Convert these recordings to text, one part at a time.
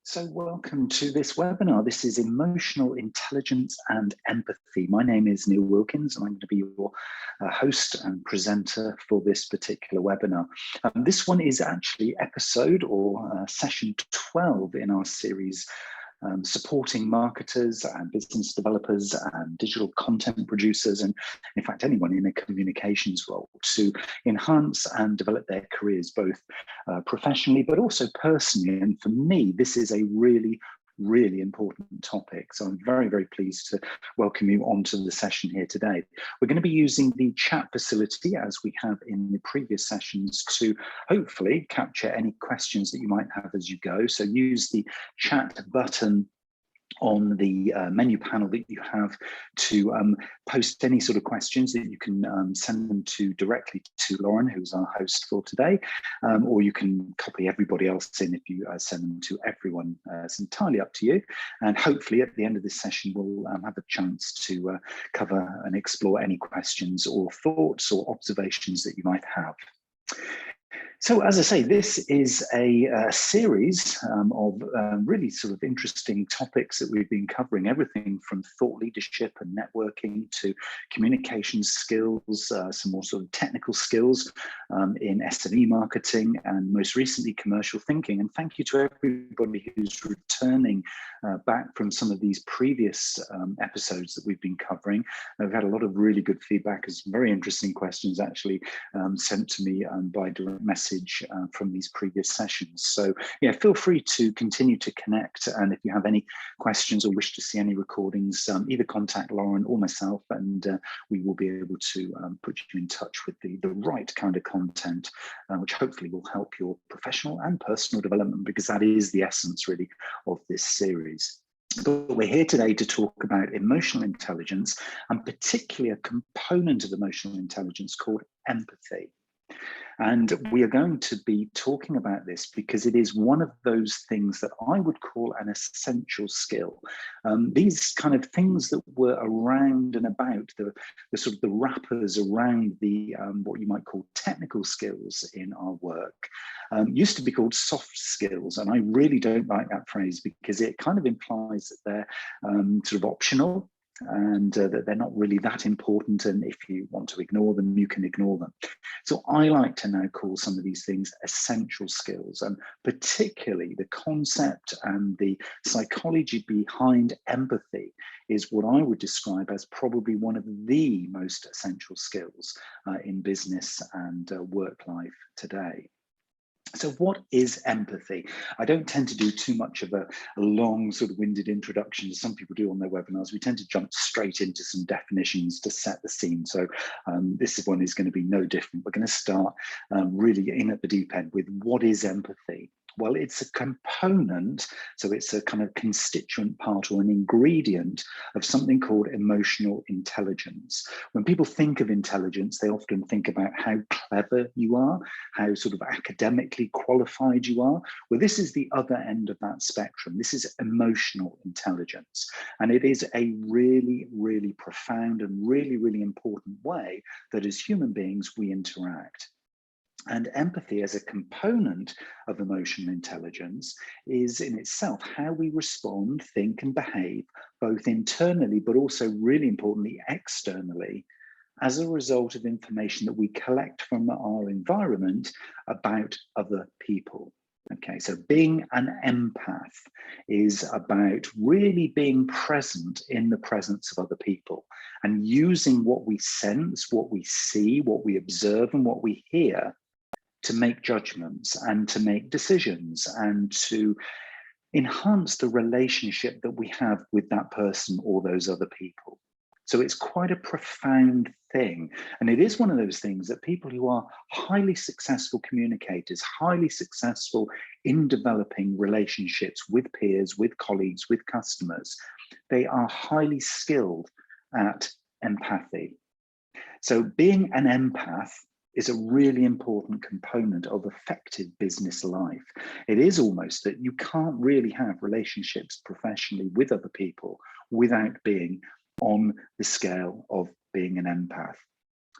So welcome to this webinar. This is Emotional Intelligence and Empathy. My name is Neil Wilkins and I'm going to be your host and presenter for this particular webinar. This one is actually episode or session 12 in our series supporting marketers and business developers and digital content producers, and in fact anyone in a communications role, to enhance and develop their careers both professionally but also personally. And for me, this is a really important topic. So I'm very pleased to welcome you onto the session here today. We're going to be using the chat facility as we have in the previous sessions to hopefully capture any questions that you might have as you go. So use the chat button on the menu panel that you have to post any sort of questions that you can send them to directly to Lauren, who's our host for today, or you can copy everybody else in if you send them to everyone. It's entirely up to you. And hopefully at the end of this session, we'll have a chance to cover and explore any questions or thoughts or observations that you might have. So, as I say, this is a series of really sort of interesting topics that we've been covering, everything from thought leadership and networking to communication skills, some more sort of technical skills in SME marketing, and most recently commercial thinking. And thank you to everybody who's returning back from some of these previous episodes that we've been covering. We've had a lot of really good feedback, and some very interesting questions actually sent to me by direct message from these previous sessions. So yeah, feel free to continue to connect, and if you have any questions or wish to see any recordings, either contact Lauren or myself, and we will be able to put you in touch with the right kind of content, which hopefully will help your professional and personal development, because that is the essence really of this series. But we're here today to talk about emotional intelligence, and particularly a component of emotional intelligence called empathy. And we are going to be talking about this because it is one of those things that I would call an essential skill. These kind of things that were around and about, the sort of the wrappers around the what you might call technical skills in our work, used to be called soft skills. And I really don't like that phrase because it kind of implies that they're sort of optional, and that they're not really that important, and if you want to ignore them, you can ignore them. So I like to now call some of these things essential skills, and particularly the concept and the psychology behind empathy is what I would describe as probably one of the most essential skills in business and work life today. So what is empathy? I don't tend to do too much of a long sort of winded introduction as some people do on their webinars. We tend to jump straight into some definitions to set the scene. So this one is going to be no different. We're going to start really in at the deep end with what is empathy? Well, it's a component, so it's a kind of constituent part or an ingredient of something called emotional intelligence. When people think of intelligence, they often think about how clever you are, how sort of academically qualified you are. Well, this is the other end of that spectrum. This is emotional intelligence. And it is a really profound and really important way that as human beings we interact. And empathy as a component of emotional intelligence is in itself how we respond, think and behave, both internally, but also really importantly, externally, as a result of information that we collect from our environment about other people. Okay, so being an empath is about really being present in the presence of other people and using what we sense, what we see, what we observe and what we hear to make judgments and to make decisions and to enhance the relationship that we have with that person or those other people. So it's quite a profound thing. And it is one of those things that people who are highly successful communicators, highly successful in developing relationships with peers, with colleagues, with customers, they are highly skilled at empathy. So being an empath is a really important component of effective business life. It is almost that you can't really have relationships professionally with other people without being on the scale of being an empath.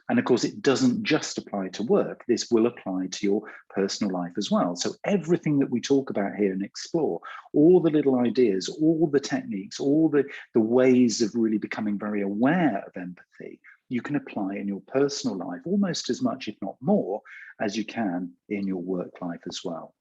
And of course, it doesn't just apply to work. This will apply to your personal life as well. So everything that we talk about here and explore, all the little ideas, all the techniques, all the ways of really becoming very aware of empathy, you can apply in your personal life almost as much, if not more, as you can in your work life as well.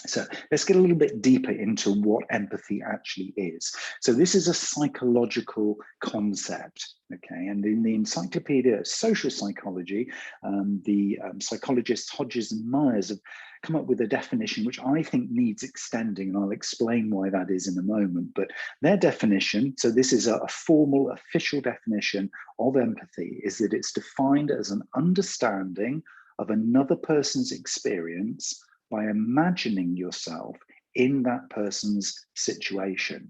So let's get a little bit deeper into what empathy actually is. So this is a psychological concept, okay? And in the Encyclopedia of Social Psychology, the psychologists Hodges and Myers have come up with a definition which I think needs extending, and I'll explain why that is in a moment. But their definition, so this is a formal official definition of empathy, is that it's defined as an understanding of another person's experience by imagining yourself in that person's situation.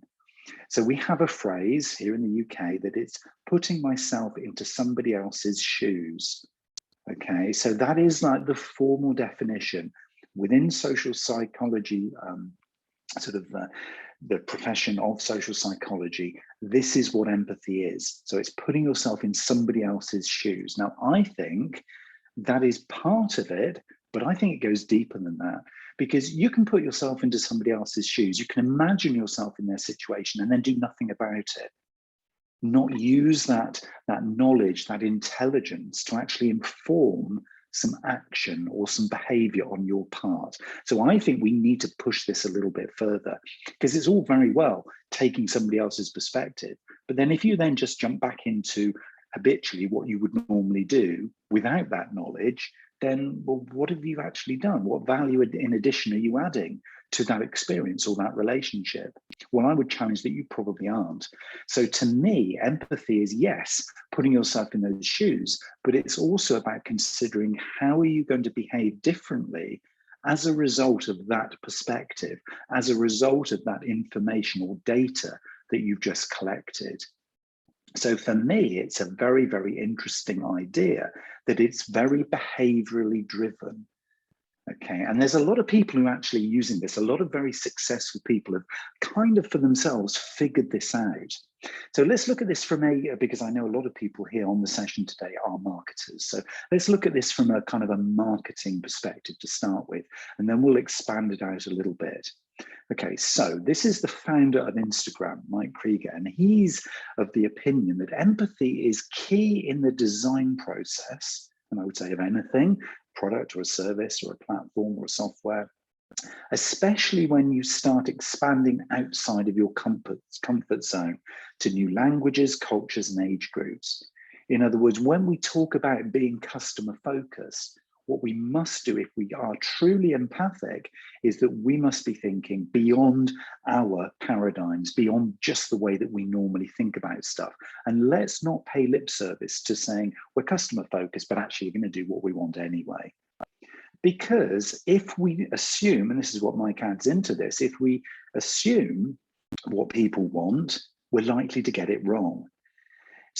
So we have a phrase here in the UK that it's putting myself into somebody else's shoes. Okay, so that is like the formal definition within social psychology, the profession of social psychology. This is what empathy is. So it's putting yourself in somebody else's shoes. Now, I think that is part of it, but I think it goes deeper than that, because you can put yourself into somebody else's shoes. You can imagine yourself in their situation and then do nothing about it. Not use that knowledge, that intelligence to actually inform some action or some behavior on your part. So I think we need to push this a little bit further, because it's all very well taking somebody else's perspective. But then if you then just jump back into habitually what you would normally do without that knowledge, then, well, what have you actually done? What value in addition are you adding to that experience or that relationship? Well, I would challenge that you probably aren't. So to me, empathy is, yes, putting yourself in those shoes, but it's also about considering how are you going to behave differently as a result of that perspective, as a result of that information or data that you've just collected. So for me, it's a very, very interesting idea that it's very behaviorally driven. Okay, and there's a lot of people who are actually using this. A lot of very successful people have kind of for themselves figured this out. So let's look at this from because I know a lot of people here on the session today are marketers. So let's look at this from a kind of a marketing perspective to start with, and then we'll expand it out a little bit. Okay, so this is the founder of Instagram, Mike Krieger, and he's of the opinion that empathy is key in the design process, and I would say of anything, product or a service or a platform or a software, especially when you start expanding outside of your comfort zone to new languages, cultures, and age groups. In other words, when we talk about being customer focused, what we must do if we are truly empathic is that we must be thinking beyond our paradigms, beyond just the way that we normally think about stuff. And let's not pay lip service to saying we're customer focused, but actually we're going to do what we want anyway. Because if we assume, and this is what Mike adds into this, if we assume what people want, we're likely to get it wrong.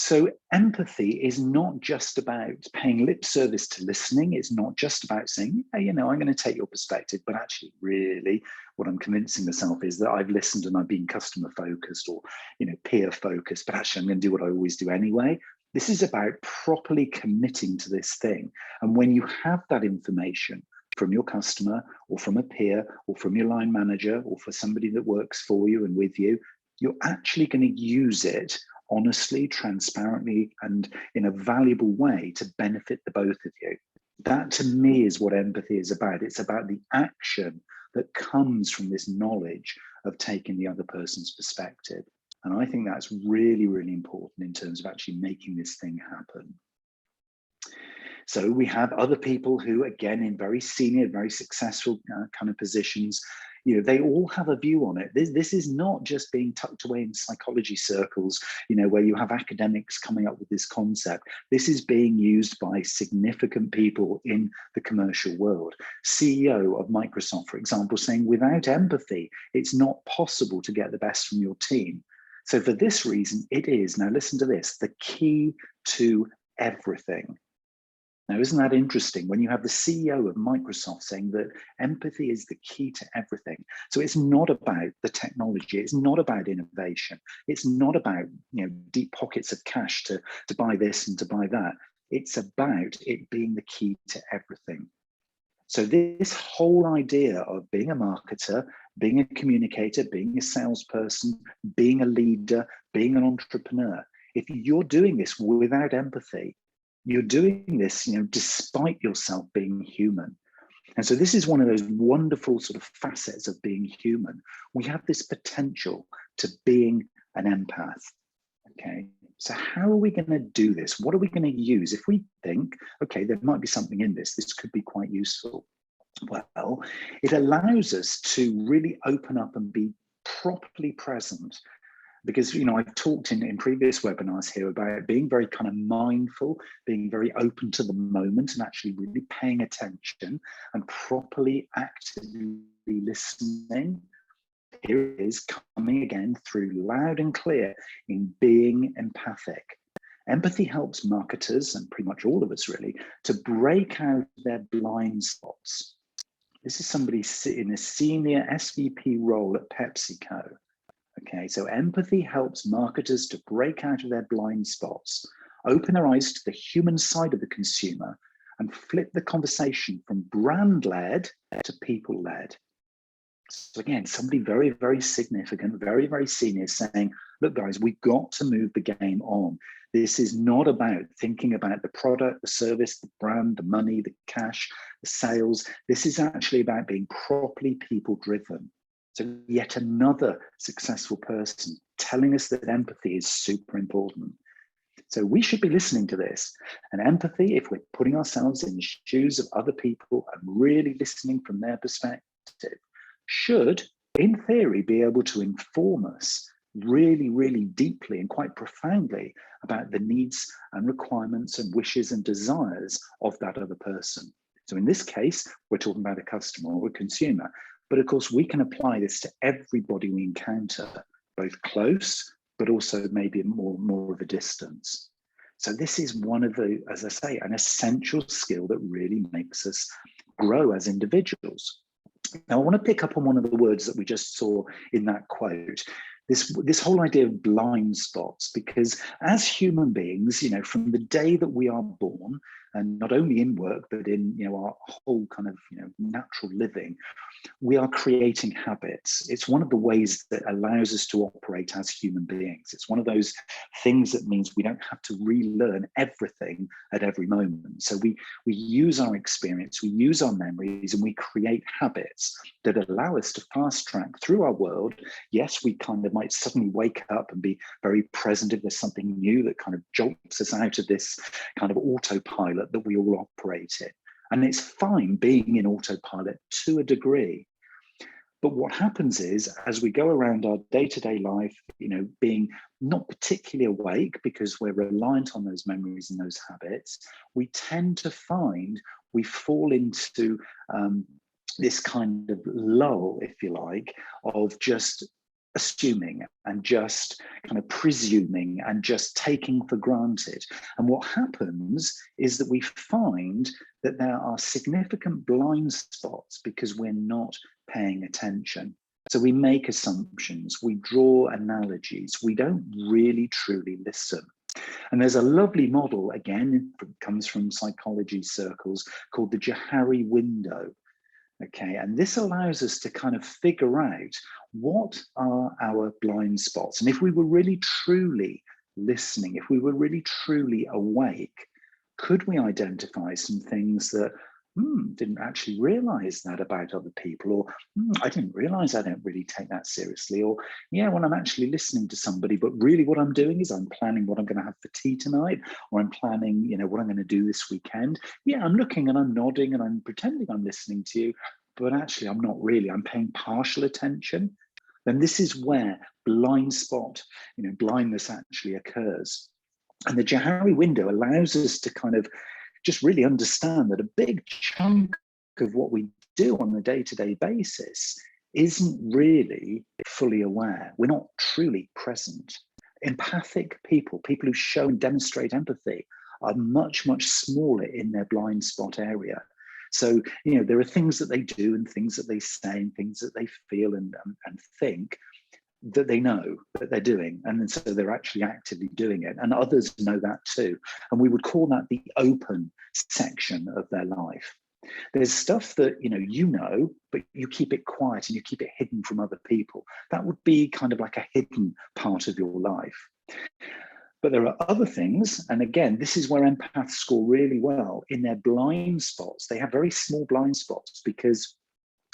So empathy is not just about paying lip service to listening. It's not just about saying, hey, you know, I'm going to take your perspective, but actually really what I'm convincing myself is that I've listened and I've been customer focused or, you know, peer focused, but actually I'm going to do what I always do anyway. This is about properly committing to this thing. And when you have that information from your customer or from a peer or from your line manager or for somebody that works for you and with you, you're actually going to use it honestly, transparently, and in a valuable way to benefit the both of you. That to me is what empathy is about. It's about the action that comes from this knowledge of taking the other person's perspective. And I think that's really, really important in terms of actually making this thing happen. So we have other people who, again, in very senior, very successful kind of positions, you know, they all have a view on it. This is not just being tucked away in psychology circles, you know, where you have academics coming up with this concept. This is being used by significant people in the commercial world. CEO of Microsoft, for example, saying without empathy, it's not possible to get the best from your team. So for this reason, it is, now listen to this, the key to everything. Now, isn't that interesting when you have the CEO of Microsoft saying that empathy is the key to everything? So it's not about the technology. It's not about innovation. It's not about, you know, deep pockets of cash to buy this and to buy that. It's about it being the key to everything. So this whole idea of being a marketer, being a communicator, being a salesperson, being a leader, being an entrepreneur, if you're doing this without empathy, you're doing this, despite yourself being human. And so this is one of those wonderful sort of facets of being human. We have this potential to being an empath. Okay, so how are we going to do this? What are we going to use? If we think, okay, there might be something in this could be quite useful. Well, it allows us to really open up and be properly present. Because, I've talked in previous webinars here about being very kind of mindful, being very open to the moment and actually really paying attention and properly actively listening. Here it is coming again through loud and clear in being empathic. Empathy helps marketers, and pretty much all of us really, to break out their blind spots. This is somebody in a senior SVP role at PepsiCo. Okay, so empathy helps marketers to break out of their blind spots, open their eyes to the human side of the consumer, and flip the conversation from brand-led to people-led. So again, somebody very, very significant, very, very senior saying, look, guys, we've got to move the game on. This is not about thinking about the product, the service, the brand, the money, the cash, the sales. This is actually about being properly people-driven. So yet another successful person telling us that empathy is super important. So we should be listening to this. And empathy, if we're putting ourselves in the shoes of other people and really listening from their perspective, should, in theory, be able to inform us really, really deeply and quite profoundly about the needs and requirements and wishes and desires of that other person. So in this case, we're talking about a customer or a consumer. But of course, we can apply this to everybody we encounter, both close, but also maybe more of a distance. So this is one of the, as I say, an essential skill that really makes us grow as individuals. Now, I want to pick up on one of the words that we just saw in that quote, this whole idea of blind spots, because as human beings, from the day that we are born, and not only in work, but in our whole kind of natural living, we are creating habits. It's one of the ways that allows us to operate as human beings. It's one of those things that means we don't have to relearn everything at every moment. So we use our experience, we use our memories, and we create habits that allow us to fast track through our world. Yes, we kind of might suddenly wake up and be very present if there's something new that kind of jolts us out of this kind of autopilot that we all operate in. And it's fine being in autopilot to a degree. But what happens is, as we go around our day-to-day life, being not particularly awake because we're reliant on those memories and those habits, we tend to find we fall into this kind of lull, if you like, of just assuming and just kind of presuming and just taking for granted. And what happens is that we find that there are significant blind spots because we're not paying attention. So we make assumptions, we draw analogies, we don't really truly listen. And there's a lovely model, again, it comes from psychology circles, called the Johari window. Okay, and this allows us to kind of figure out what are our blind spots. And if we were really truly listening, if we were really truly awake, could we identify some things that didn't actually realize that about other people, or I didn't realize I don't really take that seriously, or yeah, when I'm actually listening to somebody, but really what I'm doing is I'm planning what I'm going to have for tea tonight, or I'm planning, what I'm going to do this weekend. Yeah, I'm looking and I'm nodding and I'm pretending I'm listening to you, but actually I'm not really, I'm paying partial attention. Then this is where blind spot, blindness actually occurs. And the Johari window allows us to kind of just really understand that a big chunk of what we do on a day-to-day basis isn't really fully aware. We're not truly present. Empathic people who show and demonstrate empathy, are much, much smaller in their blind spot area. So, there are things that they do and things that they say and things that they feel and think that they know that they're doing, and then so they're actually actively doing it, and others know that too. And we would call that the open section of their life. There's stuff that you know, but you keep it quiet and you keep it hidden from other people. That would be kind of like a hidden part of your life. But there are other things, and again, this is where empaths score really well in their blind spots. They have very small blind spots because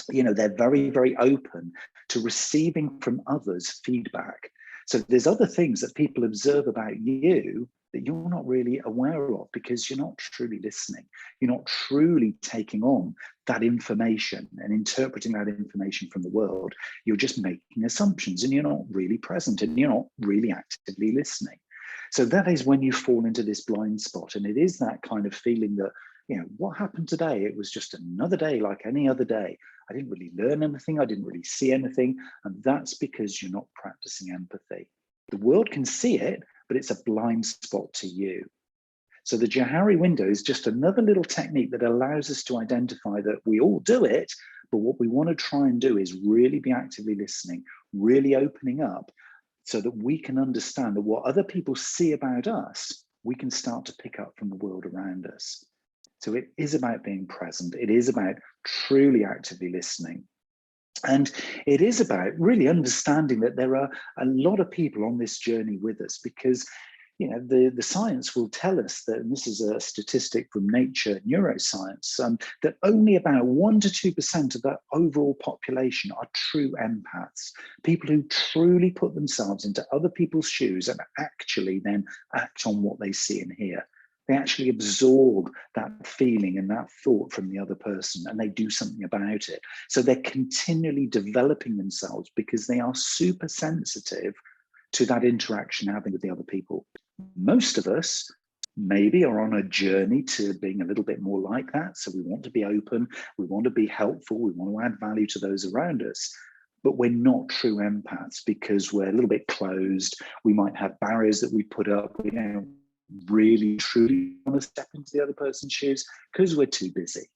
they're very, very open to receiving from others feedback. So there's other things that people observe about you that you're not really aware of because you're not truly listening. You're not truly taking on that information and interpreting that information from the world. You're just making assumptions and you're not really present and you're not really actively listening. So that is when you fall into this blind spot. And it is that kind of feeling that, what happened today? It was just another day like any other day. I didn't really learn anything. I didn't really see anything. And that's because you're not practicing empathy. The world can see it, but it's a blind spot to you. So the Johari window is just another little technique that allows us to identify that we all do it, but what we want to try and do is really be actively listening, really opening up so that we can understand that what other people see about us, we can start to pick up from the world around us. So it is about being present. It is about truly actively listening. And it is about really understanding that there are a lot of people on this journey with us because, the science will tell us that, and this is a statistic from Nature Neuroscience, that only about 1 to 2% of the overall population are true empaths, people who truly put themselves into other people's shoes and actually then act on what they see and hear. They actually absorb that feeling and that thought from the other person and they do something about it. So they're continually developing themselves because they are super sensitive to that interaction having with the other people. Most of us maybe are on a journey to being a little bit more like that. So we want to be open, we want to be helpful, we want to add value to those around us. But we're not true empaths because we're a little bit closed. We might have barriers that we put up. We don't really truly want to step into the other person's shoes because we're too busy.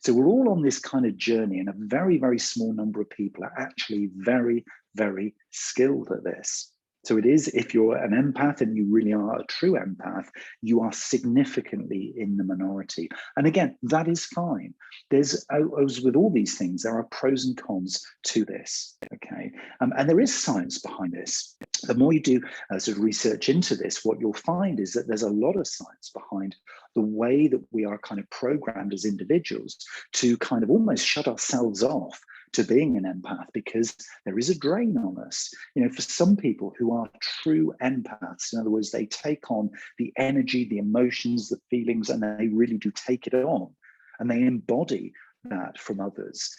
So we're all on this kind of journey, and a very, very small number of people are actually very, very skilled at this. So it is, if you're an empath and you really are a true empath, you are significantly in the minority. And again, that is fine. There's, as with all these things, there are pros and cons to this, okay? And there is science behind this. The more you do sort of research into this, what you'll find is that there's a lot of science behind the way that we are kind of programmed as individuals to kind of almost shut ourselves off to being an empath because there is a drain on us. For some people who are true empaths, in other words, they take on the energy, the emotions, the feelings, and they really do take it on and they embody that from others.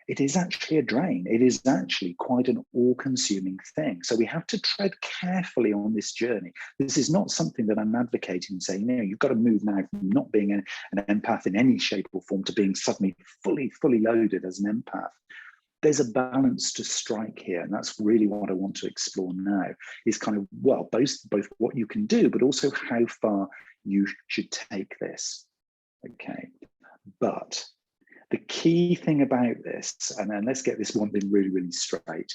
It is actually a drain. It is actually quite an all-consuming thing. So we have to tread carefully on this journey. This is not something that I'm advocating and saying, you've got to move now from not being an empath in any shape or form to being suddenly fully loaded as an empath. There's a balance to strike here, and that's really what I want to explore now, is kind of, well, both what you can do, but also how far you should take this, okay? But the key thing about this, and then let's get this one thing really, really straight,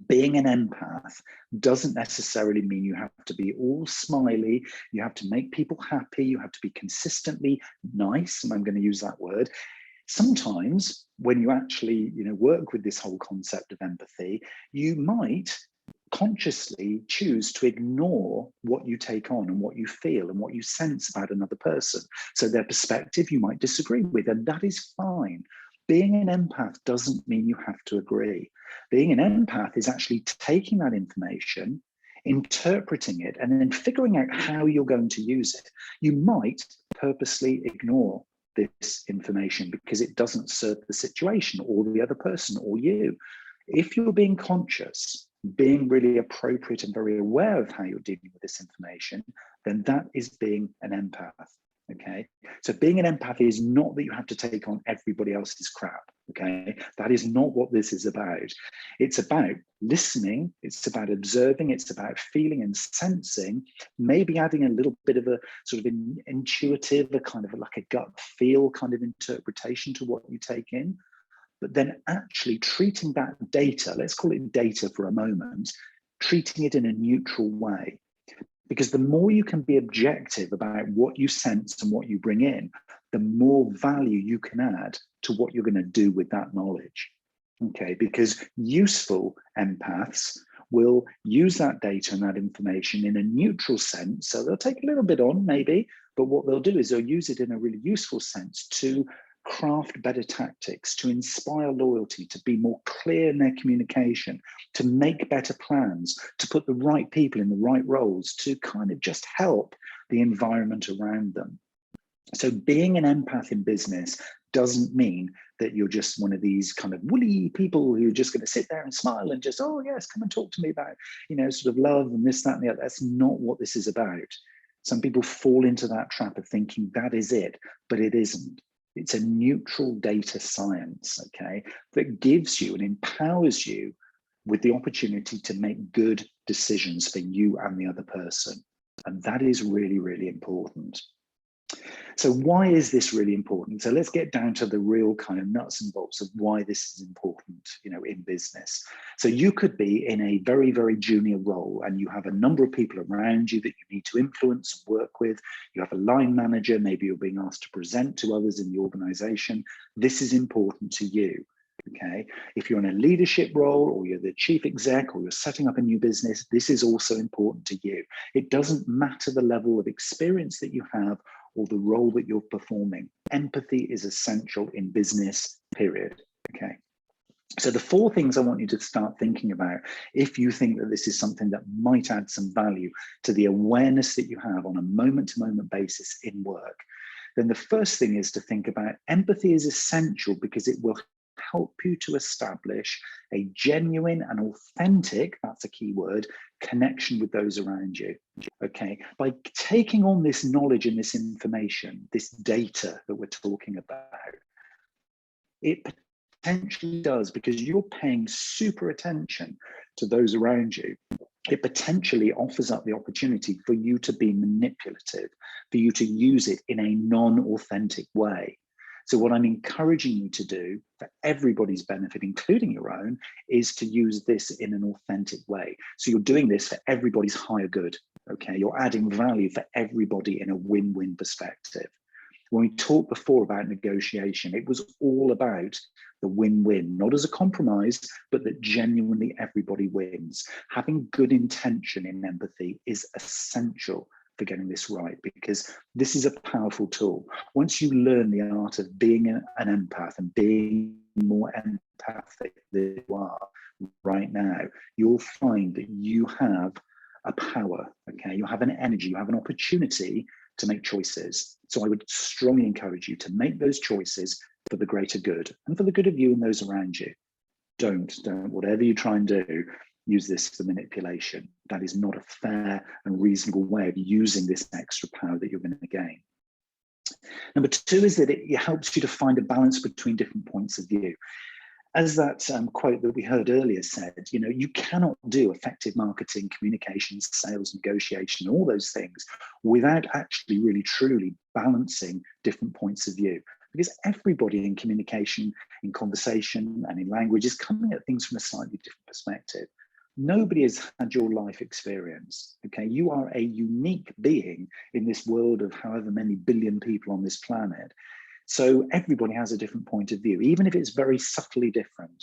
being an empath doesn't necessarily mean you have to be all smiley, you have to make people happy, you have to be consistently nice, and I'm going to use that word. Sometimes when you actually work with this whole concept of empathy, you might consciously choose to ignore what you take on and what you feel and what you sense about another person. So their perspective you might disagree with, and that is fine. Being an empath doesn't mean you have to agree. Being an empath is actually taking that information, interpreting it, and then figuring out how you're going to use it. You might purposely ignore this information because it doesn't serve the situation or the other person or you. If you're being conscious, being really appropriate and very aware of how you're dealing with this information, then that is being an empath, okay? So being an empath is not that you have to take on everybody else's crap, okay? That is not what this is about. It's about listening, it's about observing, it's about feeling and sensing, maybe adding a little bit of a sort of intuitive, a kind of like a gut feel kind of interpretation to what you take in. but then actually treating that data, let's call it data for a moment, treating it in a neutral way. Because the more you can be objective about what you sense and what you bring in, the more value you can add to what you're going to do with that knowledge. Okay, because useful empaths will use that data and that information in a neutral sense. So they'll take a little bit on, maybe, but what they'll do is they'll use it in a really useful sense to craft better tactics, to inspire loyalty, to be more clear in their communication, to make better plans, to put the right people in the right roles, to kind of just help the environment around them. So being an empath in business doesn't mean that you're just one of these kind of woolly people who are just going to sit there and smile and just, oh yes, come and talk to me about, sort of love and this, that, and the other. That's not what this is about. Some people fall into that trap of thinking that is it, but it isn't. It's a neutral data science, okay, that gives you and empowers you with the opportunity to make good decisions for you and the other person. And that is really, really important. So why is this really important? So let's get down to the real kind of nuts and bolts of why this is important, in business. So you could be in a very, very junior role and you have a number of people around you that you need to influence and work with. You have a line manager, maybe you're being asked to present to others in the organization. This is important to you. Okay, if you're in a leadership role or you're the chief exec or you're setting up a new business, this is also important to you. It doesn't matter the level of experience that you have or the role that you're performing. Empathy is essential in business, period. Okay. So the 4 things I want you to start thinking about if you think that this is something that might add some value to the awareness that you have on a moment-to-moment basis in work, then the first thing is to think about empathy is essential because it will help you to establish a genuine and authentic, that's a key word, connection with those around you. Okay, by taking on this knowledge and this information, this data that we're talking about, it potentially does, because you're paying super attention to those around you, it potentially offers up the opportunity for you to be manipulative, for you to use it in a non-authentic way. So what I'm encouraging you to do for everybody's benefit, including your own, is to use this in an authentic way. So you're doing this for everybody's higher good, okay? You're adding value for everybody in a win-win perspective. When we talked before about negotiation, it was all about the win-win, not as a compromise, but that genuinely everybody wins. Having good intention in empathy is essential for getting this right, because this is a powerful tool. Once you learn the art of being an empath and being more empathic than you are right now, you'll find that you have a power, okay? You have an energy, you have an opportunity to make choices. So I would strongly encourage you to make those choices for the greater good and for the good of you and those around you. Don't, whatever you try and do, use this for manipulation. That is not a fair and reasonable way of using this extra power that you're going to gain. Number 2 is that it helps you to find a balance between different points of view. As that quote that we heard earlier said, you cannot do effective marketing, communications, sales, negotiation, all those things without actually really truly balancing different points of view. Because everybody in communication, in conversation, and in language is coming at things from a slightly different perspective. Nobody has had your life experience, okay? You are a unique being in this world of however many billion people on this planet. So everybody has a different point of view, even if it's very subtly different.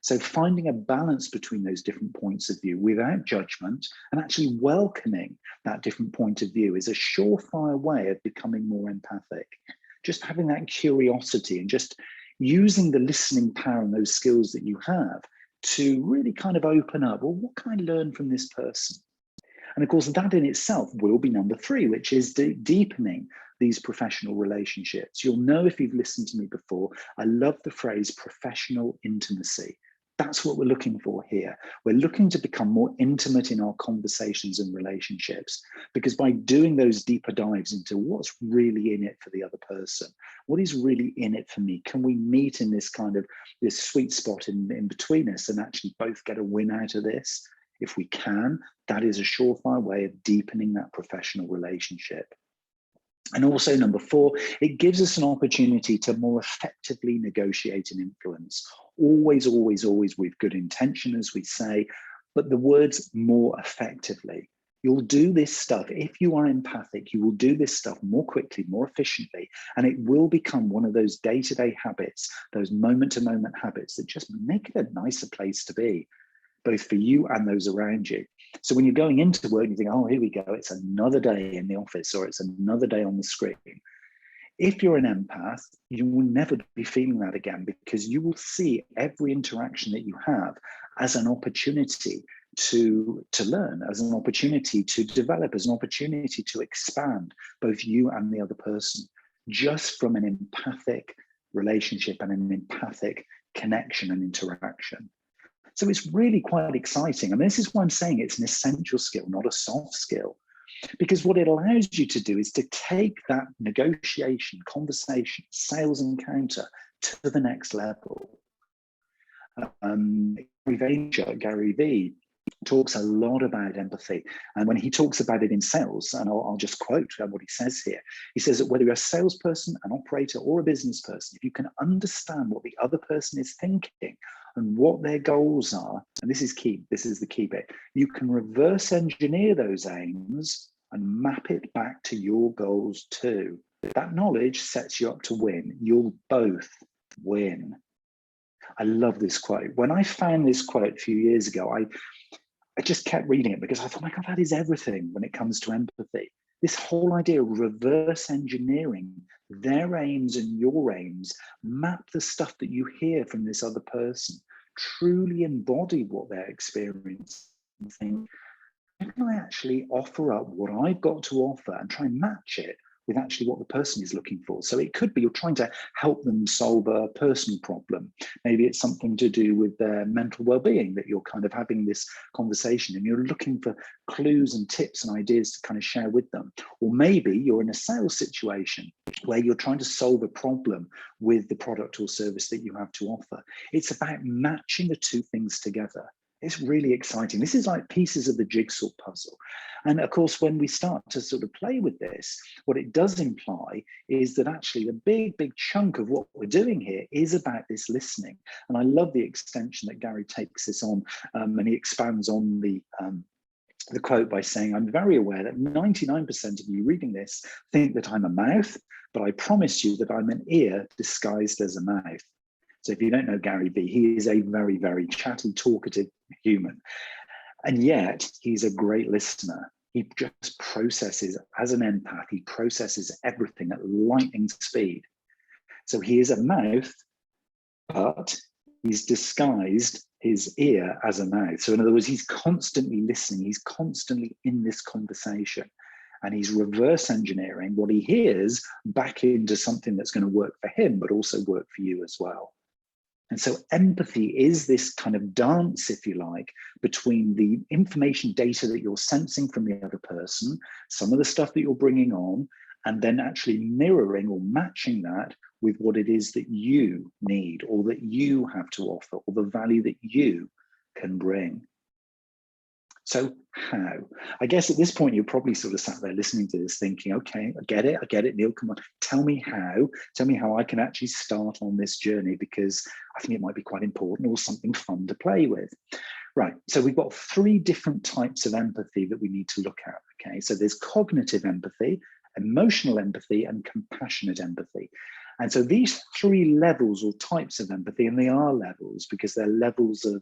So finding a balance between those different points of view without judgment and actually welcoming that different point of view is a surefire way of becoming more empathic. Just having that curiosity and just using the listening power and those skills that you have to really kind of open up, well, what can I learn from this person? And of course, that in itself will be number 3, which is deepening these professional relationships. You'll know if you've listened to me before, I love the phrase professional intimacy. That's what we're looking for here. We're looking to become more intimate in our conversations and relationships, because by doing those deeper dives into what's really in it for the other person, what is really in it for me, can we meet in this kind of this sweet spot in between us and actually both get a win out of this? If we can, that is a surefire way of deepening that professional relationship. And also number 4, it gives us an opportunity to more effectively negotiate and influence. Always, always, always with good intention, as we say, but the words more effectively. You'll do this stuff. If you are empathic, you will do this stuff more quickly, more efficiently, and it will become one of those day-to-day habits, those moment-to-moment habits that just make it a nicer place to be, both for you and those around you. So when you're going into work, you think, oh, here we go, it's another day in the office, or it's another day on the screen. If you're an empath, you will never be feeling that again, because you will see every interaction that you have as an opportunity to learn, as an opportunity to develop, as an opportunity to expand both you and the other person, just from an empathic relationship and an empathic connection and interaction. So it's really quite exciting. I mean, this is why I'm saying it's an essential skill, not a soft skill, because what it allows you to do is to take that negotiation, conversation, sales encounter to the next level. Gary V talks a lot about empathy, and when he talks about it in sales, and I'll just quote what he says here, he says that whether you're a salesperson, an operator, or a business person, if you can understand what the other person is thinking and what their goals are, and this is key, this is the key bit, you can reverse engineer those aims and map it back to your goals too. That knowledge sets you up to win. You'll both win. I love this quote. When I found this quote a few years ago, I just kept reading it because I thought, my God, that is everything when it comes to empathy. This whole idea of reverse engineering their aims and your aims, map the stuff that you hear from this other person, truly embody what they're experiencing, and think, how can I actually offer up what I've got to offer and try and match it with actually what the person is looking for? So it could be you're trying to help them solve a personal problem. Maybe it's something to do with their mental well-being that you're kind of having this conversation and you're looking for clues and tips and ideas to kind of share with them. Or maybe you're in a sales situation where you're trying to solve a problem with the product or service that you have to offer. It's about matching the two things together. It's really exciting. This is like pieces of the jigsaw puzzle. And of course, when we start to sort of play with this, what it does imply is that actually the big chunk of what we're doing here is about this listening. And I love the extension that Gary takes this on, and he expands on the quote by saying, I'm very aware that 99% of you reading this think that I'm a mouth, but I promise you that I'm an ear disguised as a mouth. So if you don't know Gary V, he is a very chatty, talkative human. And yet he's a great listener. He just processes, as an empath, he processes everything at lightning speed. So he is a mouth, but he's disguised his ear as a mouth. So in other words, he's constantly listening. He's constantly in this conversation. And he's reverse engineering what he hears back into something that's going to work for him, but also work for you as well. And so empathy is this kind of dance, if you like, between the information data that you're sensing from the other person, some of the stuff that you're bringing on, and then actually mirroring or matching that with what it is that you need or that you have to offer or the value that you can bring. So how? I guess at this point, you're probably sort of sat there listening to this thinking, okay, I get it, Neil, come on, tell me how I can actually start on this journey, because I think it might be quite important or something fun to play with. Right, so we've got 3 different types of empathy that we need to look at, okay? So there's cognitive empathy, emotional empathy, and compassionate empathy. And so these 3 levels or types of empathy, and they are levels because they're levels of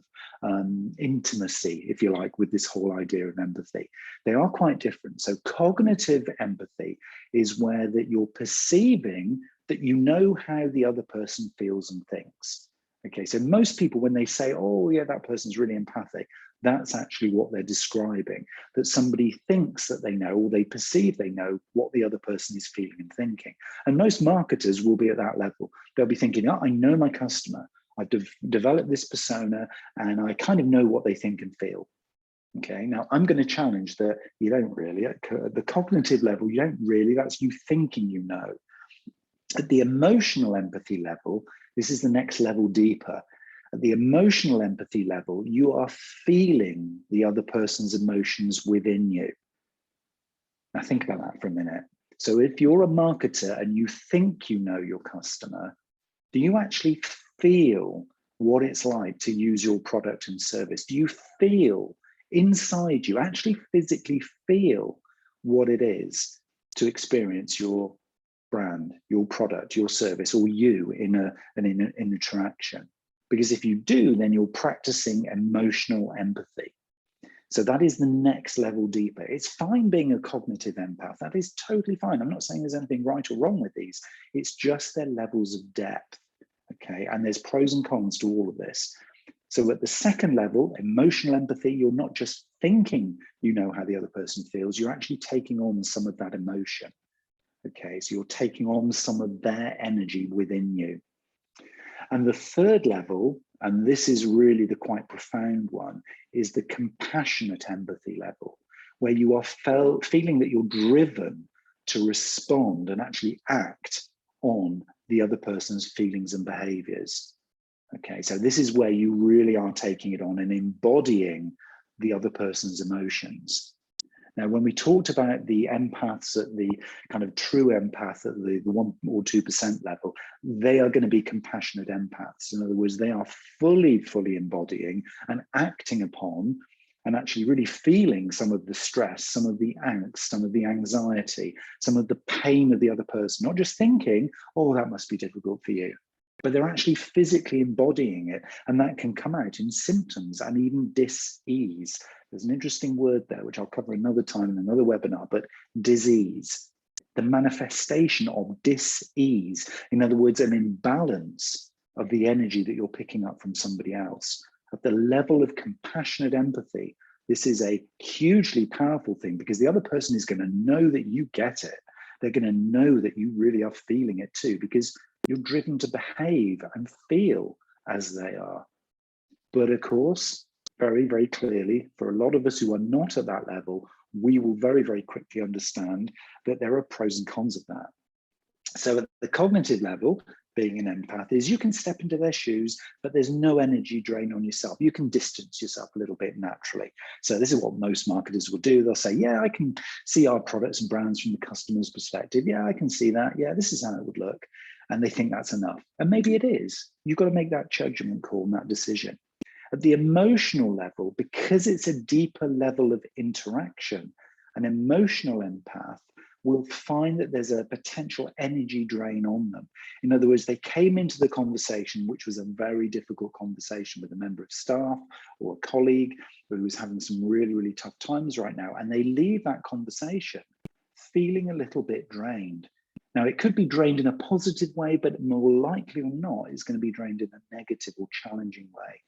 intimacy, if you like, with this whole idea of empathy. They are quite different. So cognitive empathy is where that you're perceiving that you know how the other person feels and thinks. Okay, so most people, when they say, oh yeah, that person's really empathic, that's actually what they're describing, that somebody thinks that they know, or they perceive they know what the other person is feeling and thinking. And most marketers will be at that level. They'll be thinking, oh, I know my customer, I've developed this persona, and I kind of know what they think and feel. Okay, now I'm going to challenge that you don't really, at the cognitive level, you don't really, that's you thinking you know. At the emotional empathy level, this is the next level deeper. At the emotional empathy level, you are feeling the other person's emotions within you. Now think about that for a minute. So if you're a marketer and you think you know your customer, do you actually feel what it's like to use your product and service? Do you feel inside you, actually physically feel what it is to experience your brand, your product, your service, or you in an interaction? Because if you do, then you're practicing emotional empathy. So that is the next level deeper. It's fine being a cognitive empath. That is totally fine. I'm not saying there's anything right or wrong with these. It's just their levels of depth. Okay, and there's pros and cons to all of this. So at the second level, emotional empathy, you're not just thinking you know how the other person feels, you're actually taking on some of that emotion. Okay, so you're taking on some of their energy within you. And the third level, and this is really the quite profound one, is the compassionate empathy level, where you are feeling that you're driven to respond and actually act on the other person's feelings and behaviors. Okay, so this is where you really are taking it on and embodying the other person's emotions. Now, when we talked about the empaths at the kind of true empath at the 1 or 2% level, they are going to be compassionate empaths. In other words, they are fully embodying and acting upon and actually really feeling some of the stress, some of the angst, some of the anxiety, some of the pain of the other person, not just thinking, oh, that must be difficult for you, but they're actually physically embodying it. And that can come out in symptoms and even dis-ease. There's an interesting word there, which I'll cover another time in another webinar, but disease, the manifestation of dis-ease. In other words, an imbalance of the energy that you're picking up from somebody else. At the level of compassionate empathy, this is a hugely powerful thing because the other person is going to know that you get it. They're going to know that you really are feeling it too, because you're driven to behave and feel as they are. But of course, very clearly, for a lot of us who are not at that level, we will very quickly understand that there are pros and cons of that. So at the cognitive level, being an empath is you can step into their shoes, but there's no energy drain on yourself. You can distance yourself a little bit naturally. So this is what most marketers will do. They'll say, yeah, I can see our products and brands from the customer's perspective. Yeah, I can see that. Yeah, this is how it would look. And they think that's enough. And maybe it is. You've got to make that judgment call and that decision. At the emotional level, because it's a deeper level of interaction, an emotional empath will find that there's a potential energy drain on them. In other words, they came into the conversation, which was a very difficult conversation with a member of staff or a colleague who was having some really tough times right now, and they leave that conversation feeling a little bit drained. Now, it could be drained in a positive way, but more likely or not, it's going to be drained in a negative or challenging way.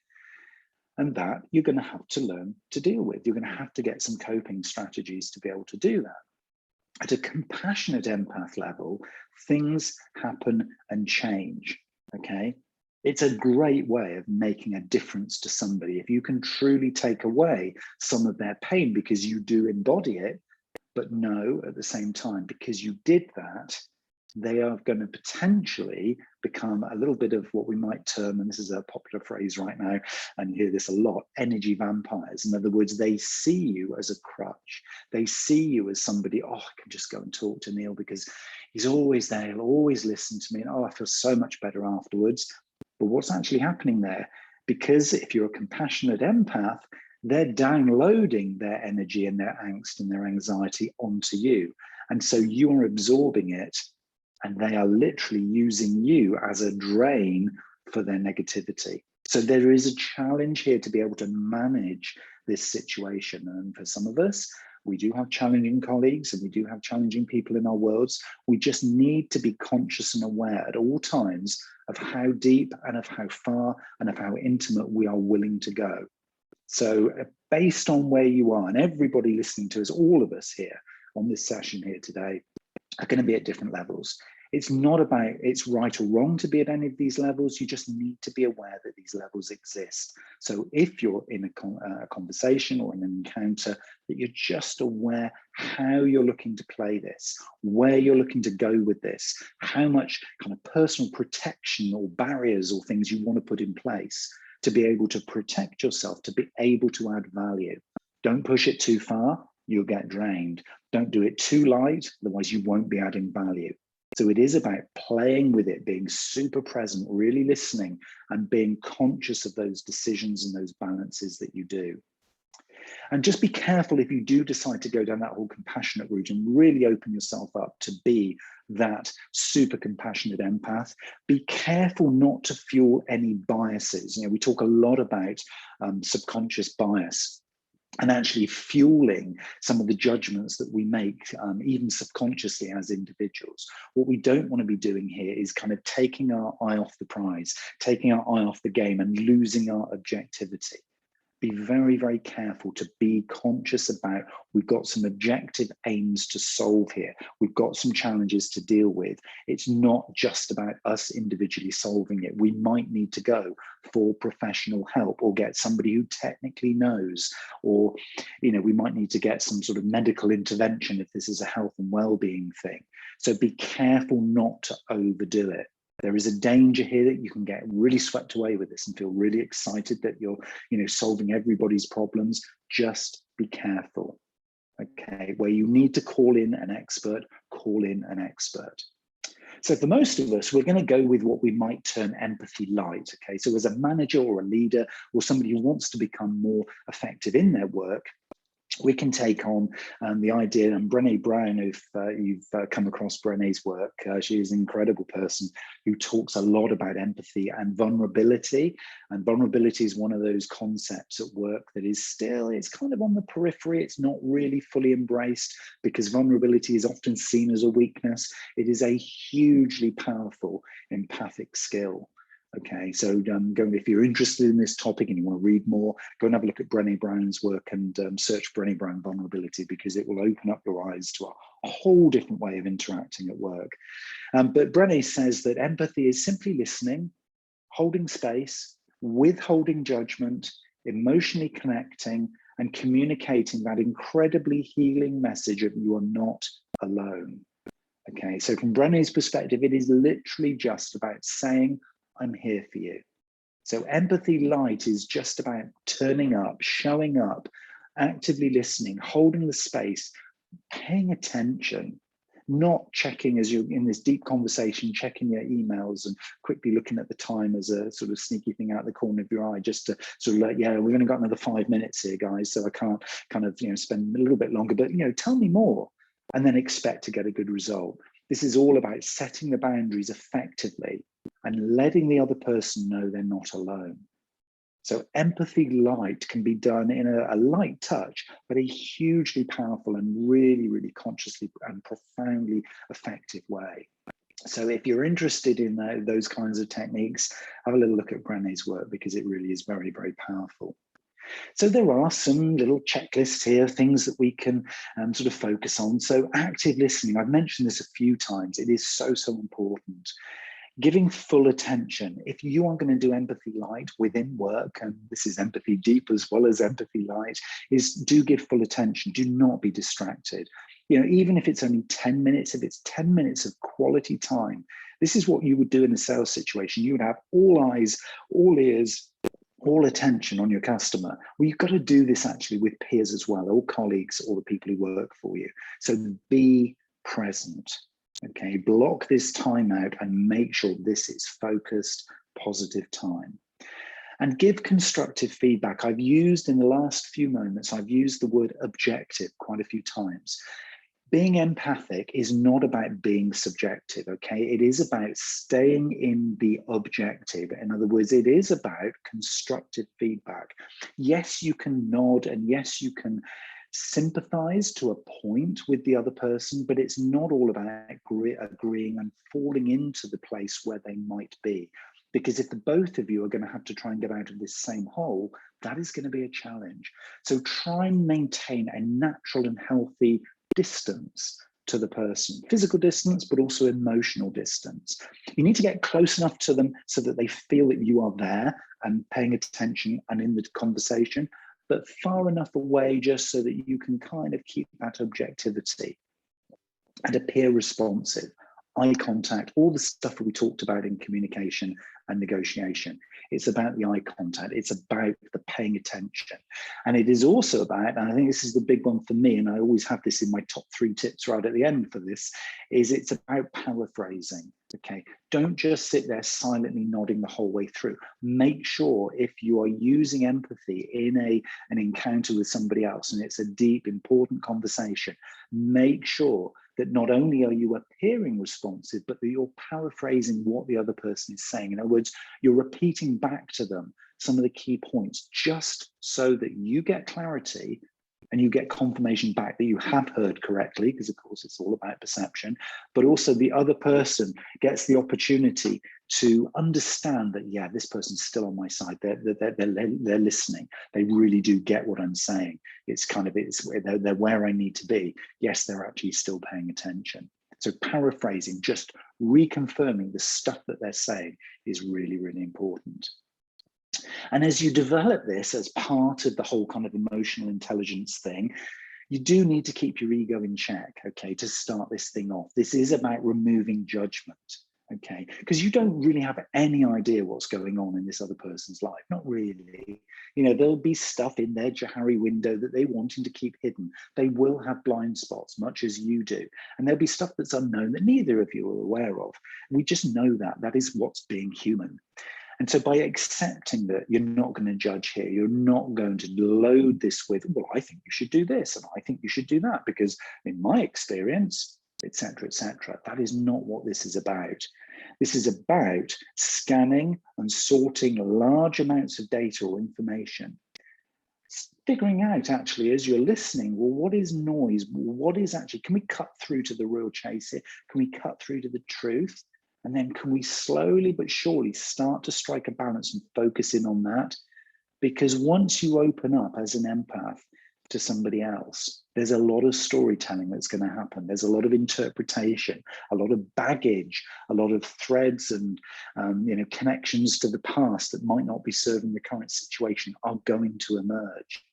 And that you're going to have to learn to deal with. You're going to have to get some coping strategies to be able to do that. At a compassionate empath level, things happen and change, okay? It's a great way of making a difference to somebody. If you can truly take away some of their pain because you do embody it, but know at the same time, because you did that, they are going to potentially become a little bit of what we might term, and this is a popular phrase right now, and you hear this a lot, energy vampires. In other words, they see you as a crutch. They see you as somebody, oh, I can just go and talk to Neil because he's always there, he'll always listen to me, and oh, I feel so much better afterwards. But what's actually happening there? Because if you're a compassionate empath, they're downloading their energy and their angst and their anxiety onto you. And so you're absorbing it, and they are literally using you as a drain for their negativity. So there is a challenge here to be able to manage this situation. And for some of us, we do have challenging colleagues and we do have challenging people in our worlds. We just need to be conscious and aware at all times of how deep and of how far and of how intimate we are willing to go. So based on where you are, and everybody listening to us, all of us here on this session here today, are going to be at different levels. It's not about it's right or wrong to be at any of these levels. You just need to be aware that these levels exist. So if you're in a conversation or in an encounter, that you're just aware how you're looking to play this, where you're looking to go with this, how much kind of personal protection or barriers or things you want to put in place to be able to protect yourself, to be able to add value. Don't push it too far. you'll get drained. Don't do it too light, otherwise you won't be adding value. So it is about playing with it, being super present, really listening, and being conscious of those decisions and those balances that you do. And just be careful if you do decide to go down that whole compassionate route and really open yourself up to be that super compassionate empath. Be careful not to fuel any biases. You know, we talk a lot about subconscious bias, and actually fueling some of the judgments that we make, even subconsciously as individuals. What we don't want to be doing here is kind of taking our eye off the prize, taking our eye off the game, and losing our objectivity. Be very, very careful to be conscious about, we've got some objective aims to solve here. We've got some challenges to deal with. It's not just about us individually solving it. We might need to go for professional help or get somebody who technically knows, or, you know, we might need to get some sort of medical intervention if this is a health and well-being thing. So be careful not to overdo it. There is a danger here that you can get really swept away with this and feel really excited that you're, you know, solving everybody's problems. Just be careful. Okay, where you need to call in an expert, call in an expert. So for most of us, we're going to go with what we might term empathy light. Okay, so as a manager or a leader or somebody who wants to become more effective in their work, we can take on the idea, and Brené Brown, if you've come across Brené's work, she is an incredible person who talks a lot about empathy and vulnerability. And vulnerability is one of those concepts at work that is still, it's kind of on the periphery. It's not really fully embraced because vulnerability is often seen as a weakness. It is a hugely powerful empathic skill. Okay, so if you're interested in this topic and you want to read more, go and have a look at Brené Brown's work and search Brené Brown vulnerability, because it will open up your eyes to a whole different way of interacting at work. But Brené says that empathy is simply listening, holding space, withholding judgment, emotionally connecting, and communicating that incredibly healing message of you are not alone. Okay, so from Brené's perspective, it is literally just about saying, I'm here for you. So empathy light is just about turning up, showing up, actively listening, holding the space, paying attention, not checking as you're in this deep conversation, checking your emails and quickly looking at the time as a sort of sneaky thing out the corner of your eye, just to sort of like, yeah, we've only got another 5 minutes here, guys, so I can't kind of, you know, spend a little bit longer, but, you know, tell me more, and then expect to get a good result. This is all about setting the boundaries effectively and letting the other person know they're not alone. So empathy light can be done in a light touch, but a hugely powerful and really, really consciously and profoundly effective way. So if you're interested in those kinds of techniques, have a little look at Brené's work, because it really is very, very powerful. So there are some little checklists here, things that we can sort of focus on. So active listening, I've mentioned this a few times. It is so, so important. Giving full attention. If you are going to do empathy light within work, and this is empathy deep as well as empathy light, is do give full attention. Do not be distracted. You know, even if it's only 10 minutes, if it's 10 minutes of quality time, this is what you would do in a sales situation. You would have all eyes, all ears, all attention on your customer. Well, you've got to do this actually with peers as well, all colleagues, all the people who work for you. So be present. Okay, block this time out and make sure this is focused, positive time. And give constructive feedback. I've used in the last few moments, I've used the word objective quite a few times. Being empathic is not about being subjective, okay? It is about staying in the objective. In other words, it is about constructive feedback. Yes, you can nod, and yes, you can sympathize to a point with the other person, but it's not all about agreeing and falling into the place where they might be. Because if the both of you are going to have to try and get out of this same hole, that is going to be a challenge. So try and maintain a natural and healthy distance to the person, physical distance, but also emotional distance. You need to get close enough to them so that they feel that you are there and paying attention and in the conversation, but far enough away just so that you can kind of keep that objectivity and appear responsive. eye contact, all the stuff that we talked about in communication and negotiation. It's about the eye contact. It's about the paying attention. And it is also about, and I think this is the big one for me, and I always have this in my top 3 tips right at the end for this, is it's about paraphrasing. Okay, don't just sit there silently nodding the whole way through. Make sure if you are using empathy in an encounter with somebody else, and it's a deep, important conversation, make sure that not only are you appearing responsive, but that you're paraphrasing what the other person is saying. In other words, you're repeating back to them some of the key points, just so that you get clarity and you get confirmation back that you have heard correctly, because of course it's all about perception, but also the other person gets the opportunity to understand that, yeah, this person's still on my side. They're listening. They really do get what I'm saying. They're where I need to be. Yes, they're actually still paying attention. So paraphrasing, just reconfirming the stuff that they're saying is really, really important. And as you develop this as part of the whole kind of emotional intelligence thing, you do need to keep your ego in check, okay, to start this thing off. This is about removing judgment, okay, because you don't really have any idea what's going on in this other person's life, not really. You know, there'll be stuff in their Johari window that they wanting to keep hidden. They will have blind spots, much as you do. And there'll be stuff that's unknown that neither of you are aware of. We just know that. That is what's being human. And so by accepting that you're not going to judge here, you're not going to load this with, well, I think you should do this, and I think you should do that, because in my experience, etc., etc. That is not what this is about. This is about scanning and sorting large amounts of data or information, figuring out actually as you're listening, well, what is noise? What is actually, can we cut through to the real chase here? Can we cut through to the truth? And then can we slowly but surely start to strike a balance and focus in on that? Because once you open up as an empath to somebody else, there's a lot of storytelling that's going to happen. There's a lot of interpretation, a lot of baggage, a lot of threads and connections to the past that might not be serving the current situation are going to emerge.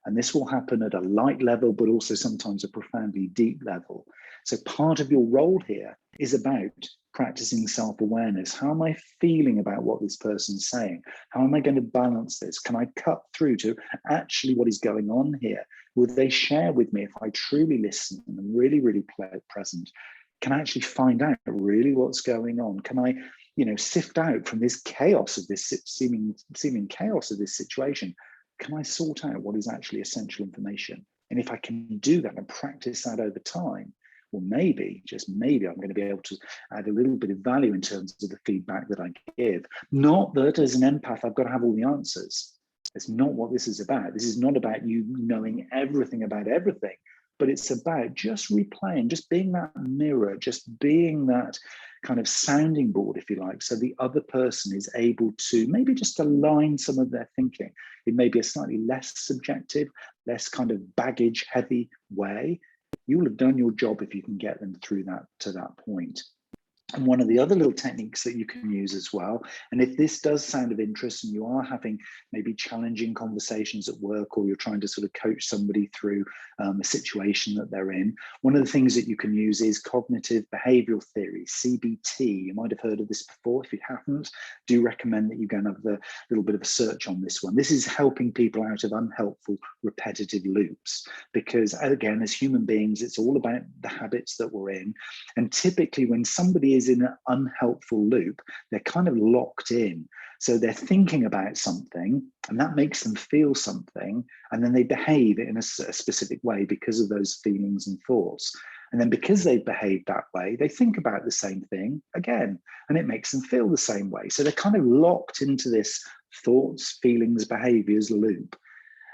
And this will happen at a light level, but also sometimes a profoundly deep level. So part of your role here is about practicing self-awareness. How am I feeling about what this person's saying? How am I going to balance this? Can I cut through to actually what is going on here? Will they share with me if I truly listen and I'm really, really present? Can I actually find out really what's going on? Can I, sift out from this chaos of this seeming chaos of this situation? Can I sort out what is actually essential information? And if I can do that and practice that over time, well, maybe, just maybe, I'm going to be able to add a little bit of value in terms of the feedback that I give. Not that as an empath, I've got to have all the answers. It's not what this is about. This is not about you knowing everything about everything, but it's about just replaying, just being that mirror, just being that kind of sounding board, if you like, so the other person is able to maybe just align some of their thinking. It may be a slightly less subjective, less kind of baggage heavy way. You will have done your job if you can get them through that to that point. And one of the other little techniques that you can use as well, and if this does sound of interest and you are having maybe challenging conversations at work, or you're trying to sort of coach somebody through a situation that they're in, one of the things that you can use is cognitive behavioral theory, CBT. You might have heard of this before. If you haven't, do recommend that you go and have a little bit of a search on this one. This is helping people out of unhelpful repetitive loops, because again, as human beings, it's all about the habits that we're in. And typically when somebody is in an unhelpful loop, they're kind of locked in. So they're thinking about something and that makes them feel something, and then they behave in a specific way because of those feelings and thoughts. And then because they behave that way, they think about the same thing again, and it makes them feel the same way. So they're kind of locked into this thoughts, feelings, behaviors loop.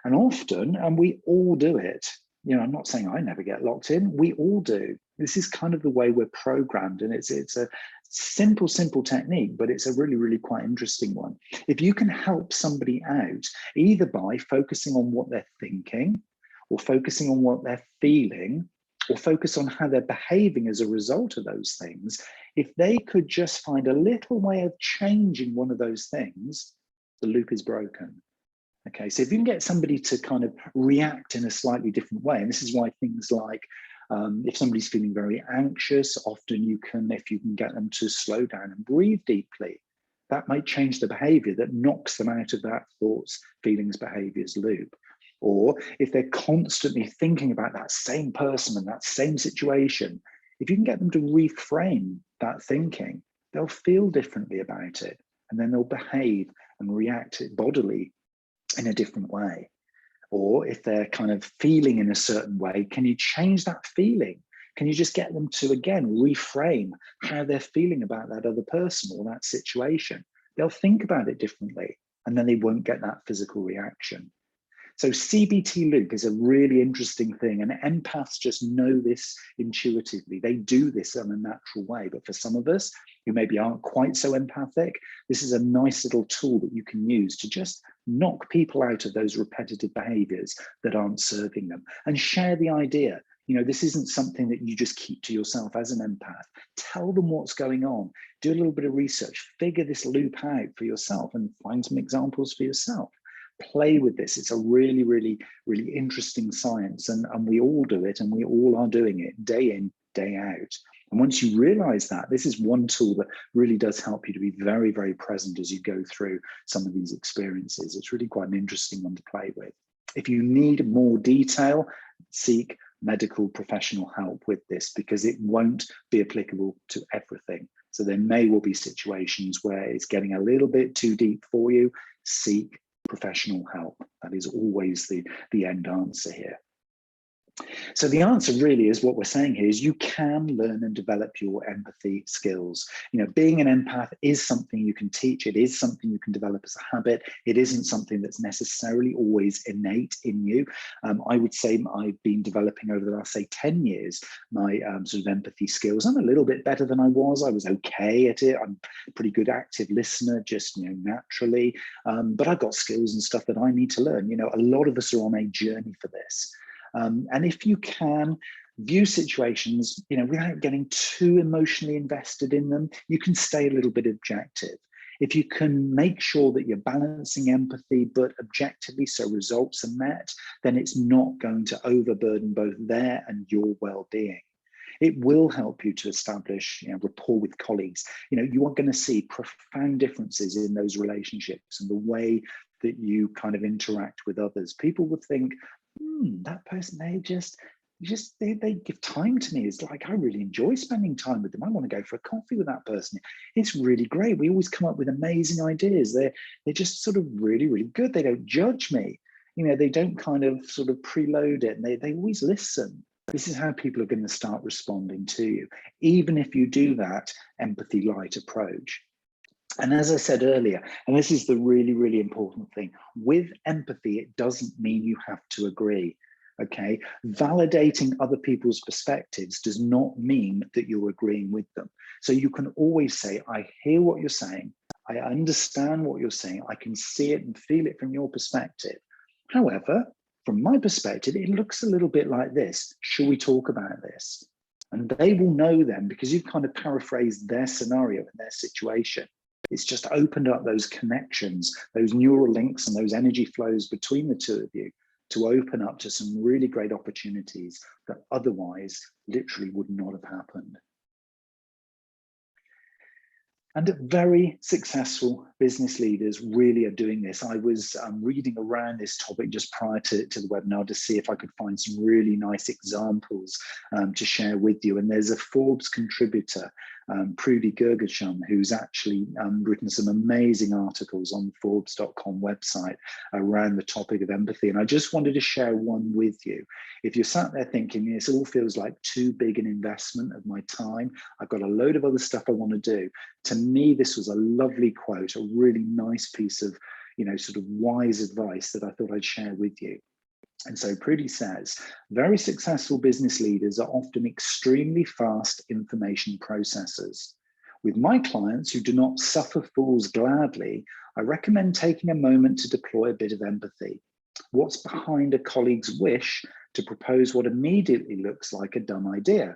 And often, and we all do it, I'm not saying I never get locked in, we all do. This is kind of the way we're programmed, and it's a simple technique, but it's a really, really quite interesting one. If you can help somebody out, either by focusing on what they're thinking, or focusing on what they're feeling, or focus on how they're behaving as a result of those things, if they could just find a little way of changing one of those things, the loop is broken. Okay, so if you can get somebody to kind of react in a slightly different way, and this is why things like If somebody's feeling very anxious, often if you can get them to slow down and breathe deeply, that might change the behavior that knocks them out of that thoughts, feelings, behaviors loop. Or if they're constantly thinking about that same person and that same situation, if you can get them to reframe that thinking, they'll feel differently about it, and then they'll behave and react bodily in a different way. Or if they're kind of feeling in a certain way, can you change that feeling? Can you just get them to, again, reframe how they're feeling about that other person or that situation? They'll think about it differently, and then they won't get that physical reaction. So CBT loop is a really interesting thing, and empaths just know this intuitively. They do this in a natural way, but for some of us who maybe aren't quite so empathic, this is a nice little tool that you can use to just knock people out of those repetitive behaviors that aren't serving them, and share the idea. You know, this isn't something that you just keep to yourself as an empath. Tell them what's going on, do a little bit of research, figure this loop out for yourself, and find some examples for yourself. Play with this. It's a really, really, really interesting science, and we all do it, and we all are doing it day in, day out. And once you realize that, this is one tool that really does help you to be very, very present as you go through some of these experiences. It's really quite an interesting one to play with. If you need more detail, seek medical professional help with this, because it won't be applicable to everything. So there may well be situations where it's getting a little bit too deep for you. Seek professional help. That is always the end answer here. So the answer really is, what we're saying here is, you can learn and develop your empathy skills. You know, being an empath is something you can teach. It is something you can develop as a habit. It isn't something that's necessarily always innate in you. I would say I've been developing over the last, say, 10 years, my sort of empathy skills. I'm a little bit better than I was. I was okay at it. I'm a pretty good active listener, just, you know, naturally. But I've got skills and stuff that I need to learn. You know, a lot of us are on a journey for this. And if you can view situations, you know, without getting too emotionally invested in them, you can stay a little bit objective. If you can make sure that you're balancing empathy, but objectively, so results are met, then it's not going to overburden both their and your well-being. It will help you to establish, you know, rapport with colleagues. You know, you are going to see profound differences in those relationships and the way that you kind of interact with others. People would think, that person, they give time to me. It's like, I really enjoy spending time with them. I want to go for a coffee with that person. It's really great. We always come up with amazing ideas. They're just sort of really, really good. They don't judge me. You know, they don't kind of sort of preload it, and they always listen. This is how people are going to start responding to you, even if you do that empathy light approach. And as I said earlier, and this is the really, really important thing, with empathy, it doesn't mean you have to agree, okay? Validating other people's perspectives does not mean that you're agreeing with them. So you can always say, I hear what you're saying, I understand what you're saying, I can see it and feel it from your perspective. However, from my perspective, it looks a little bit like this. Should we talk about this? And they will know then, because you've kind of paraphrased their scenario and their situation. It's just opened up those connections, those neural links and those energy flows between the two of you to open up to some really great opportunities that otherwise literally would not have happened. And very successful business leaders really are doing this. I was reading around this topic just prior to the webinar to see if I could find some really nice examples to share with you. And there's a Forbes contributor, Prudy Gergachon, who's actually written some amazing articles on the Forbes.com website around the topic of empathy. And I just wanted to share one with you. If you're sat there thinking, this all feels like too big an investment of my time, I've got a load of other stuff I want to do. To me, this was a lovely quote, a really nice piece of, you know, sort of wise advice that I thought I'd share with you. And so Prudy says, very successful business leaders are often extremely fast information processors. With my clients who do not suffer fools gladly, I recommend taking a moment to deploy a bit of empathy. What's behind a colleague's wish to propose what immediately looks like a dumb idea?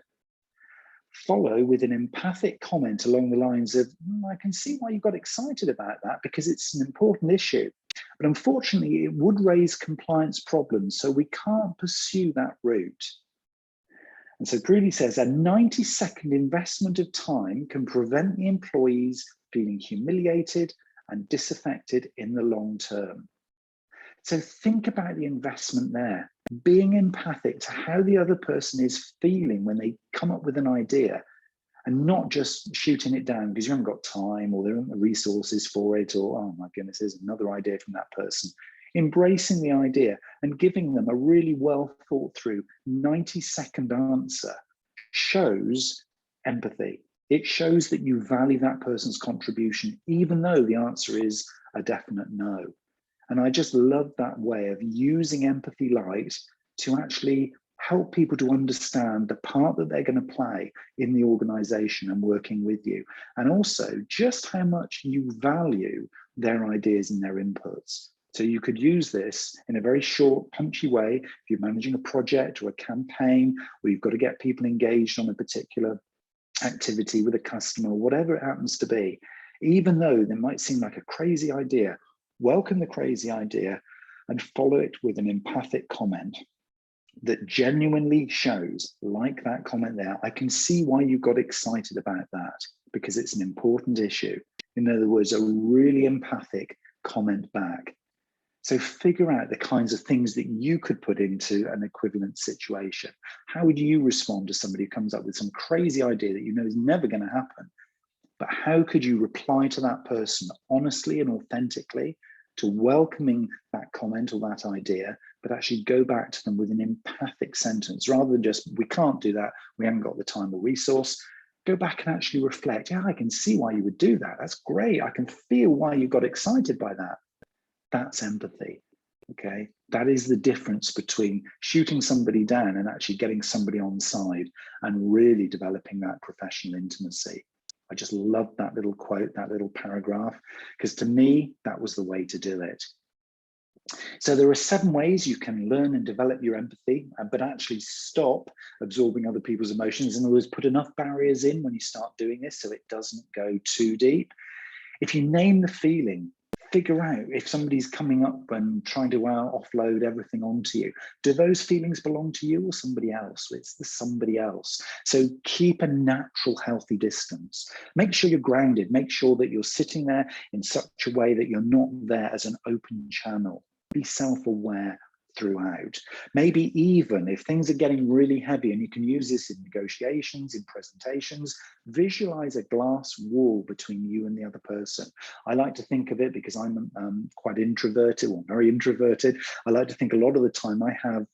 Follow with an empathic comment along the lines of, I can see why you got excited about that because it's an important issue. But unfortunately, it would raise compliance problems, so we can't pursue that route. And so Prudie says a 90-second investment of time can prevent the employees feeling humiliated and disaffected in the long term. So think about the investment there, being empathic to how the other person is feeling when they come up with an idea, and not just shooting it down because you haven't got time or there aren't the resources for it, or, oh my goodness, there's another idea from that person. Embracing the idea and giving them a really well thought through 90-second answer shows empathy. It shows that you value that person's contribution, even though the answer is a definite no. And I just love that way of using empathy light to actually help people to understand the part that they're going to play in the organization and working with you. And also just how much you value their ideas and their inputs. So you could use this in a very short, punchy way if you're managing a project or a campaign, or you've got to get people engaged on a particular activity with a customer, whatever it happens to be. Even though they might seem like a crazy idea, welcome the crazy idea and follow it with an empathic comment that genuinely shows, like that comment there, I can see why you got excited about that, because it's an important issue. In other words, a really empathic comment back. So figure out the kinds of things that you could put into an equivalent situation. How would you respond to somebody who comes up with some crazy idea that you know is never going to happen? But how could you reply to that person honestly and authentically to welcoming that comment or that idea, but actually go back to them with an empathic sentence rather than just, we can't do that, we haven't got the time or resource. Go back and actually reflect, yeah, I can see why you would do that. That's great. I can feel why you got excited by that. That's empathy, okay? That is the difference between shooting somebody down and actually getting somebody on side and really developing that professional intimacy. I just love that little quote, that little paragraph, because to me, that was the way to do it. So there are 7 ways you can learn and develop your empathy, but actually stop absorbing other people's emotions. In other words, put enough barriers in when you start doing this so it doesn't go too deep. If you name the feeling, figure out if somebody's coming up and trying to offload everything onto you, do those feelings belong to you or somebody else? It's the somebody else. So keep a natural, healthy distance. Make sure you're grounded. Make sure that you're sitting there in such a way that you're not there as an open channel. Be self-aware throughout. Maybe even if things are getting really heavy, and you can use this in negotiations, in presentations, visualize a glass wall between you and the other person. I like to think of it, because I'm quite introverted, or very introverted, I like to think a lot of the time I have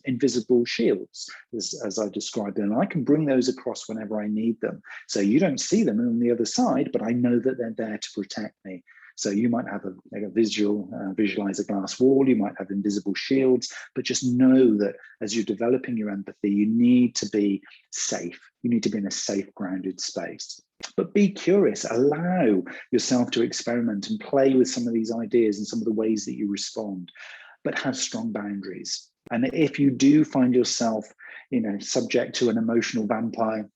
invisible shields, as I described them, and I can bring those across whenever I need them. So you don't see them on the other side, but I know that they're there to protect me. So you might have a visualize a glass wall, you might have invisible shields, but just know that as you're developing your empathy, you need to be safe. You need to be in a safe, grounded space. But be curious, allow yourself to experiment and play with some of these ideas and some of the ways that you respond, but have strong boundaries. And if you do find yourself, subject to an emotional vampire,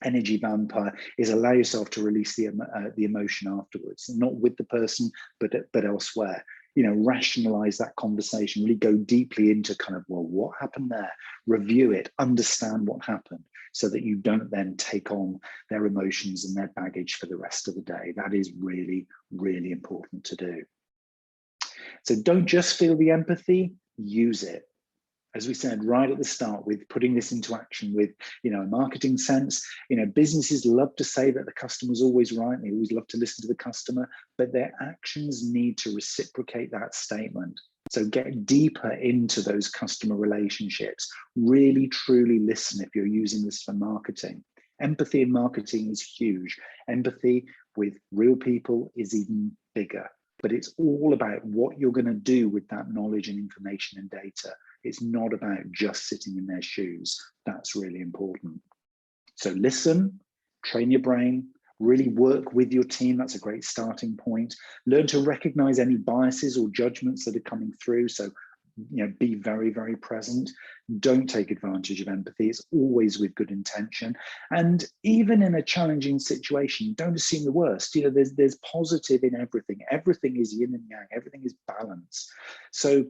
energy vampire, is allow yourself to release the emotion afterwards, not with the person, but elsewhere. Rationalize that conversation, really go deeply into kind of, well, what happened there? Review it, understand what happened, so that you don't then take on their emotions and their baggage for the rest of the day. That is really, really important to do. So don't just feel the empathy, use it. As we said right at the start, with putting this into action with, a marketing sense, businesses love to say that the customer's always right. And they always love to listen to the customer, but their actions need to reciprocate that statement. So get deeper into those customer relationships. Really, truly listen if you're using this for marketing. Empathy in marketing is huge. Empathy with real people is even bigger. But it's all about what you're going to do with that knowledge and information and data. It's not about just sitting in their shoes. That's really important. So listen, train your brain, really work with your team. That's a great starting point. Learn to recognize any biases or judgments that are coming through. So, be very, very present. Don't take advantage of empathy. It's always with good intention. And even in a challenging situation, don't assume the worst. There's positive in everything. Everything is yin and yang. Everything is balance. So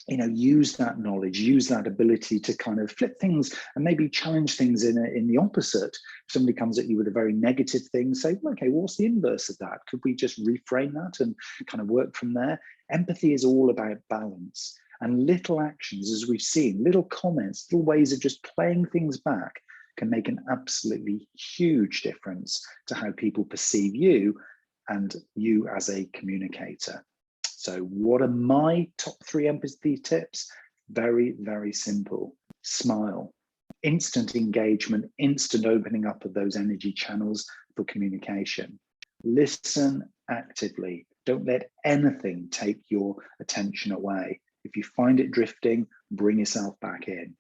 use that knowledge, use that ability to kind of flip things and maybe challenge things in the opposite. If somebody comes at you with a very negative thing, say, well, okay, what's the inverse of that? Could we just reframe that and kind of work from there? Empathy is all about balance, and little actions, as we've seen, little comments, little ways of just playing things back can make an absolutely huge difference to how people perceive you and you as a communicator. So what are my top 3 empathy tips? Very, very simple. Smile. Instant engagement, instant opening up of those energy channels for communication. Listen actively. Don't let anything take your attention away. If you find it drifting, bring yourself back in.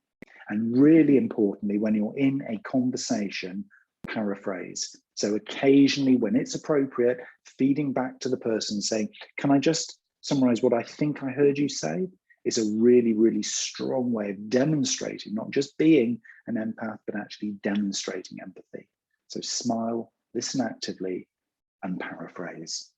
And really importantly, when you're in a conversation, paraphrase. So occasionally, when it's appropriate, feeding back to the person saying, can I just summarize what I think I heard you say, is a really, really strong way of demonstrating, not just being an empath, but actually demonstrating empathy. So smile, listen actively, and paraphrase.